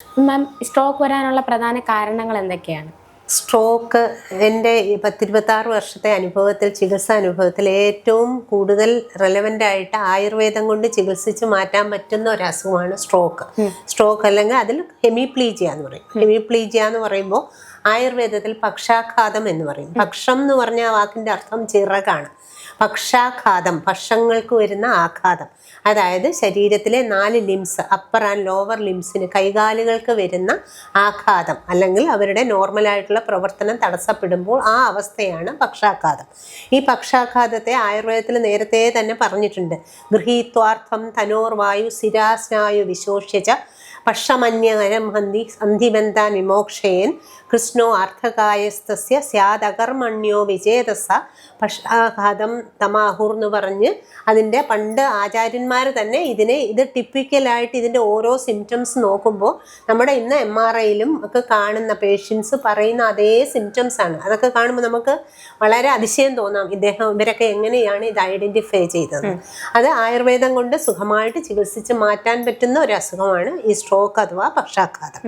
മാം, stroke വരാനുള്ള പ്രധാന കാരണങ്ങൾ എന്തൊക്കെയാണ്? സ്ട്രോക്ക് എൻ്റെ 10-26 വർഷത്തെ അനുഭവത്തിൽ, ചികിത്സാ അനുഭവത്തിൽ ഏറ്റവും കൂടുതൽ റെലവൻ്റ് ആയിട്ട് ആയുർവേദം കൊണ്ട് ചികിത്സിച്ച് മാറ്റാൻ പറ്റുന്ന ഒരു അസുഖമാണ് സ്ട്രോക്ക്. സ്ട്രോക്ക് അല്ലെങ്കിൽ അതിൽ ഹെമിപ്ലീജിയ എന്ന് പറയും. ഹെമിപ്ലീജിയ എന്ന് പറയുമ്പോൾ ആയുർവേദത്തിൽ പക്ഷാഘാതം എന്ന് പറയും. പക്ഷം എന്ന് പറഞ്ഞ വാക്കിൻ്റെ അർത്ഥം ചിറകാണ്. പക്ഷാഘാതം, പക്ഷങ്ങൾക്ക് വരുന്ന ആഘാതം, അതായത് ശരീരത്തിലെ 4 ലിംസ്, അപ്പർ ആൻഡ് ലോവർ ലിംസിന്, കൈകാലുകൾക്ക് വരുന്ന ആഘാതം അല്ലെങ്കിൽ അവരുടെ നോർമലായിട്ടുള്ള പ്രവർത്തനം തടസ്സപ്പെടുമ്പോൾ ആ അവസ്ഥയാണ് പക്ഷാഘാതം. ഈ പക്ഷാഘാതത്തെ ആയുർവേദത്തിൽ നേരത്തെ തന്നെ പറഞ്ഞിട്ടുണ്ട്. ഗൃഹീത്വാർത്ഥം തനോർവായു സ്ഥിരാസ്നായു വിശോഷ്യച്ച പക്ഷമന്യകരം ഹന്തി സന്ധിബന്ധാൻ വിമോക്ഷയൻ കൃഷ്ണോ അർത്ഥകായസ്തസ്യ സ്യാദകർമ്മണ്യോ വിജേതസ പക്ഷാഘാതം തമാഹുർ എന്ന് പറഞ്ഞ് അതിൻ്റെ പണ്ട് ആചാര്യന്മാർ തന്നെ ഇത് ടിപ്പിക്കലായിട്ട് ഇതിൻ്റെ ഓരോ സിംറ്റംസ് നോക്കുമ്പോൾ നമ്മുടെ ഇന്ന് MRIയിലും ഒക്കെ കാണുന്ന പേഷ്യൻസ് പറയുന്ന അതേ സിംറ്റംസ് ആണ്. അതൊക്കെ കാണുമ്പോൾ നമുക്ക് വളരെ അതിശയം തോന്നാം, ഇവരൊക്കെ എങ്ങനെയാണ് ഇത് ഐഡൻറ്റിഫൈ ചെയ്തത്. അത് ആയുർവേദം കൊണ്ട് സുഖമായിട്ട് ചികിത്സിച്ച് മാറ്റാൻ പറ്റുന്ന ഒരു അസുഖമാണ് ഈ സ്ട്രോക്ക് അഥവാ പക്ഷാഘാതം.